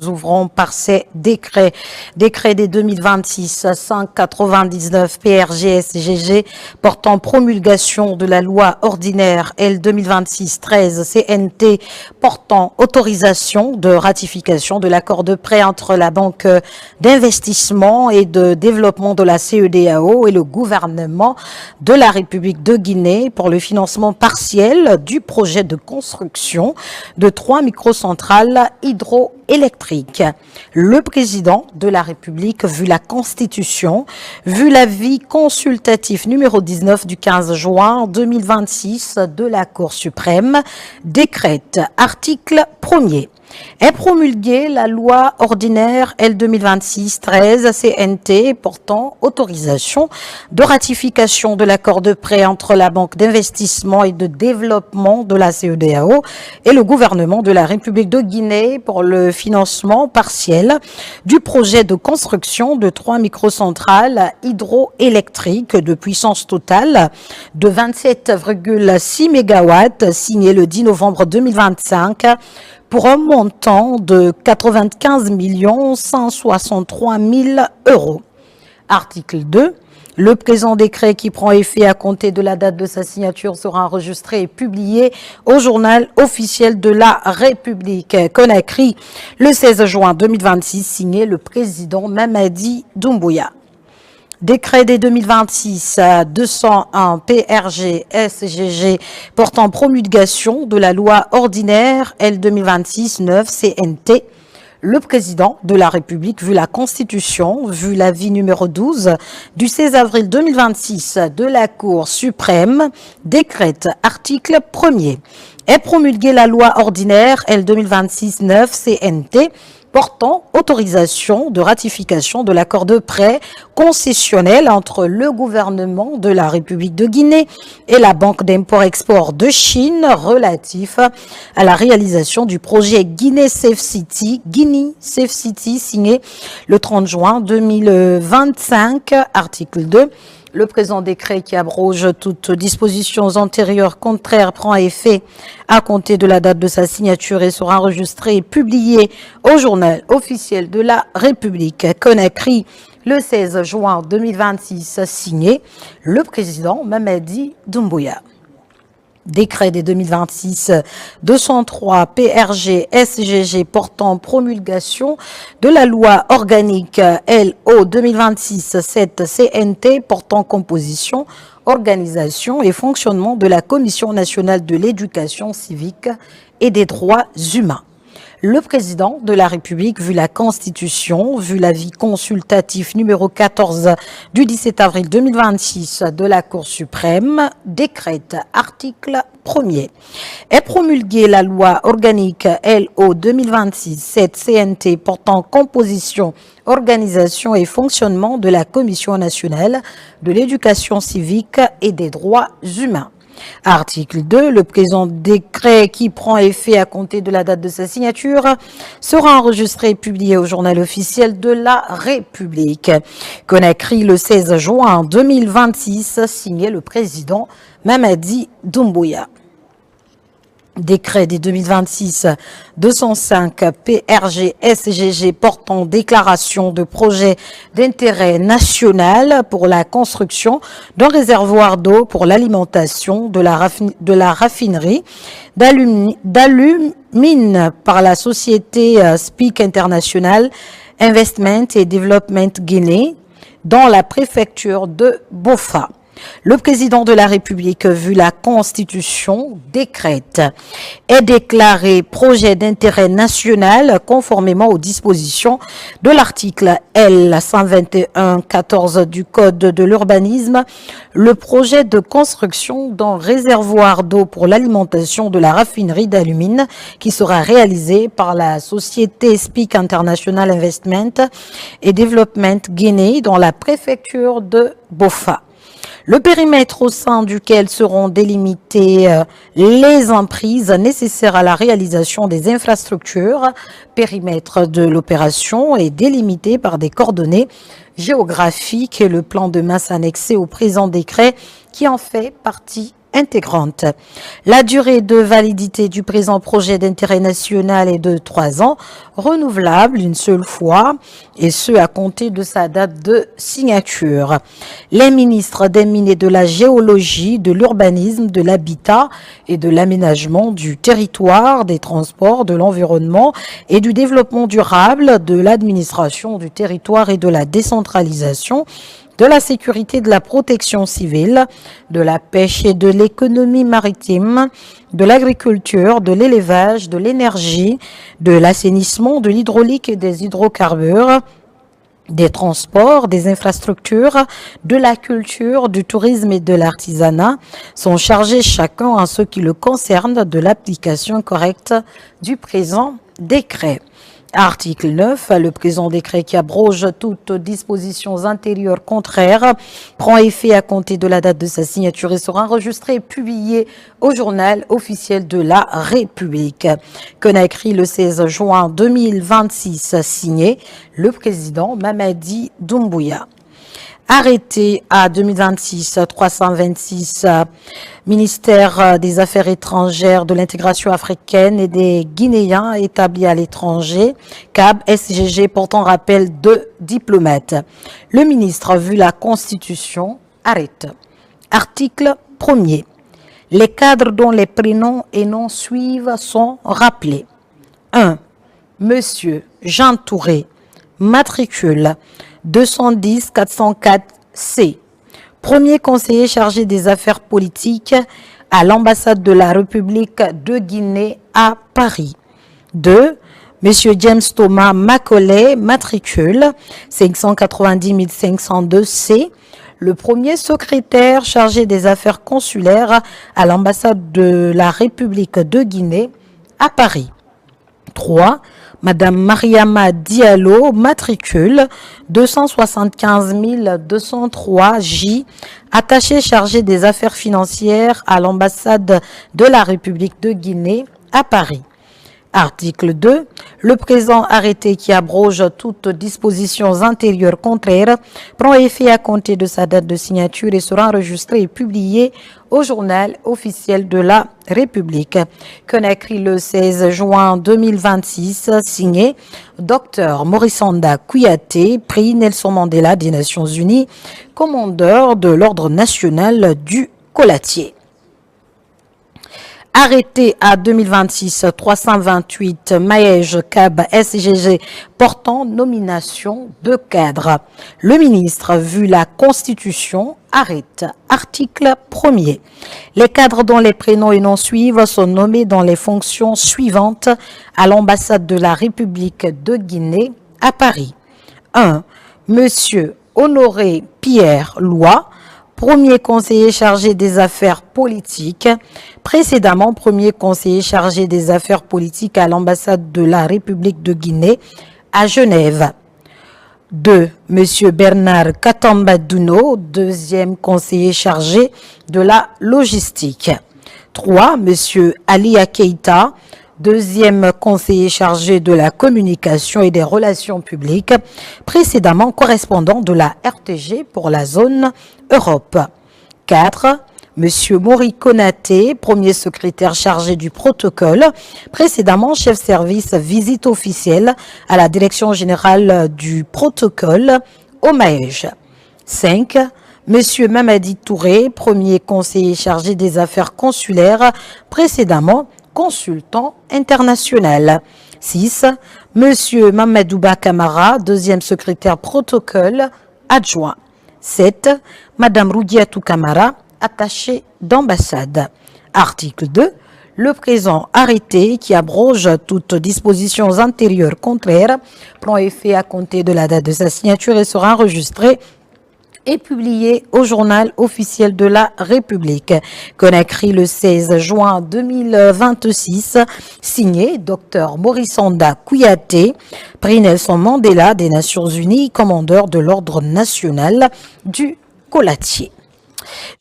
ouvrant par ces décrets. Décret des 2026-199 PRG-SGG portant promulgation de la loi ordinaire L 2026-13 CNT portant autorisation de ratification de l'accord de prêt entre la Banque d'investissement et de développement de la CEDEAO et le gouvernement de la République de Guinée pour le financement partiel du projet de construction de 3 microcentrales hydroélectriques. Le président de la République, vu la Constitution, vu l'avis consultatif numéro 19 du 15 juin 2026 de la Cour suprême, décrète, article 1er, est promulguée la loi ordinaire L 2026-13 CNT portant autorisation de ratification de l'accord de prêt entre la Banque d'investissement et de développement de la CEDEAO et le gouvernement de la République de Guinée pour le financement partiel du projet de construction de 3 microcentrales hydroélectriques de puissance totale de 27,6 MW signé le 10 novembre 2025 pour un montant de 95 163 000 euros. Article 2. Le présent décret qui prend effet à compter de la date de sa signature sera enregistré et publié au journal officiel de la République. Conakry, le 16 juin 2026, signé le président Mamadi Doumbouya. Décret des 2026-201 PRG-SGG portant promulgation de la loi ordinaire L 2026-9 CNT. Le président de la République, vu la Constitution, vu l'avis numéro 12 du 16 avril 2026 de la Cour suprême, décrète, article 1er, est promulguée la loi ordinaire L 2026-9 CNT portant autorisation de ratification de l'accord de prêt concessionnel entre le gouvernement de la République de Guinée et la Banque d'import-export de Chine relatif à la réalisation du projet Guinea Safe City signé le 30 juin 2025, article 2. Le présent décret qui abroge toutes dispositions antérieures contraires prend effet à compter de la date de sa signature et sera enregistré et publié au journal officiel de la République. Conakry, le 16 juin 2026, signé le président Mamadi Doumbouya. Décret des 2026-203 PRG-SGG portant promulgation de la loi organique LO 2026-7 CNT portant composition, organisation et fonctionnement de la Commission nationale de l'éducation civique et des droits humains. Le président de la République, vu la Constitution, vu l'avis consultatif numéro 14 du 17 avril 2026 de la Cour suprême, décrète, article 1er, est promulguée la loi organique LO 2026-7 CNT portant composition, organisation et fonctionnement de la Commission nationale de l'éducation civique et des droits humains. Article 2. Le présent décret qui prend effet à compter de la date de sa signature sera enregistré et publié au journal officiel de la République. Conakry, le 16 juin 2026, signé le président Mamadi Doumbouya. Décret des 2026-205 PRG-SGG portant déclaration de projet d'intérêt national pour la construction d'un réservoir d'eau pour l'alimentation de la raffinerie d'alumine par la société SPIC International Investment et Development Guinée dans la préfecture de Bofa. Le président de la République, vu la Constitution, décrète, est déclaré projet d'intérêt national conformément aux dispositions de l'article L 121-14 du Code de l'urbanisme, le projet de construction d'un réservoir d'eau pour l'alimentation de la raffinerie d'alumine qui sera réalisé par la société SPIC International Investment et Development Guinée dans la préfecture de Bofa. Le périmètre au sein duquel seront délimitées les emprises nécessaires à la réalisation des infrastructures, périmètre de l'opération est délimité par des coordonnées géographiques et le plan de masse annexé au présent décret qui en fait partie intégrante. La durée de validité du présent projet d'intérêt national est de 3 ans, renouvelable une seule fois, et ce à compter de sa date de signature. Les ministres des Mines et de la Géologie, de l'Urbanisme, de l'Habitat et de l'Aménagement du territoire, des Transports, de l'Environnement et du Développement durable, de l'Administration du territoire et de la décentralisation, de la sécurité, de la protection civile, de la pêche et de l'économie maritime, de l'agriculture, de l'élevage, de l'énergie, de l'assainissement, de l'hydraulique et des hydrocarbures, des transports, des infrastructures, de la culture, du tourisme et de l'artisanat sont chargés chacun en ce qui le concerne de l'application correcte du présent décret. Article 9. Le présent décret qui abroge toutes dispositions antérieures contraires prend effet à compter de la date de sa signature et sera enregistré et publié au journal officiel de la République. Conakry le 16 juin 2026, signé le président Mamadi Doumbouya. Arrêté à 2026-326, ministère des Affaires étrangères, de l'intégration africaine et des Guinéens établis à l'étranger, CAB SGG portant rappel de diplomates. Le ministre, vu la Constitution, arrête. Article 1er. Les cadres dont les prénoms et noms suivent sont rappelés. 1. Monsieur Jean Touré, matricule 210 404 C. Premier conseiller chargé des affaires politiques à l'ambassade de la République de Guinée à Paris. 2. Monsieur James Thomas Macaulay, matricule 590 502 C. Le premier secrétaire chargé des affaires consulaires à l'ambassade de la République de Guinée à Paris. 3. Madame Mariama Diallo, matricule 275 203 J, attachée chargée des affaires financières à l'ambassade de la République de Guinée à Paris. Article 2. Le présent arrêté qui abroge toutes dispositions antérieures contraires prend effet à compter de sa date de signature et sera enregistré et publié au journal officiel de la République. Conakry le 16 juin 2026, signé Dr Morissanda Kouyaté, prix Nelson Mandela des Nations Unies, commandeur de l'Ordre national du Colatier. Arrêté à 2026-328, Maège CAB SGG portant nomination de cadre. Le ministre, vu la Constitution, arrête. Article 1er. Les cadres dont les prénoms et noms suivent sont nommés dans les fonctions suivantes à l'ambassade de la République de Guinée à Paris. 1. Monsieur Honoré Pierre Loi, premier conseiller chargé des affaires politiques, précédemment premier conseiller chargé des affaires politiques à l'ambassade de la République de Guinée à Genève. 2. Monsieur Bernard Katambadouno, deuxième conseiller chargé de la logistique. 3. Monsieur Ali Keïta, deuxième conseiller chargé de la communication et des relations publiques, précédemment correspondant de la RTG pour la zone Europe. 4. Monsieur Mori Konaté, premier secrétaire chargé du protocole, précédemment chef service visite officielle à la direction générale du protocole au Maège. 5. Monsieur Mamadi Touré, premier conseiller chargé des affaires consulaires, précédemment consultant international. 6. Monsieur Mamadouba Kamara, deuxième secrétaire protocole adjoint. 7. Madame Roudiatou Kamara, attachée d'ambassade. Article 2. Le présent arrêté qui abroge toutes dispositions antérieures contraires prend effet à compter de la date de sa signature et sera enregistré et publié au journal officiel de la République. Conakry le 16 juin 2026, signé Dr Morissanda Kouyaté, prix Nelson Mandela des Nations Unies, commandeur de l'Ordre national du Colatier.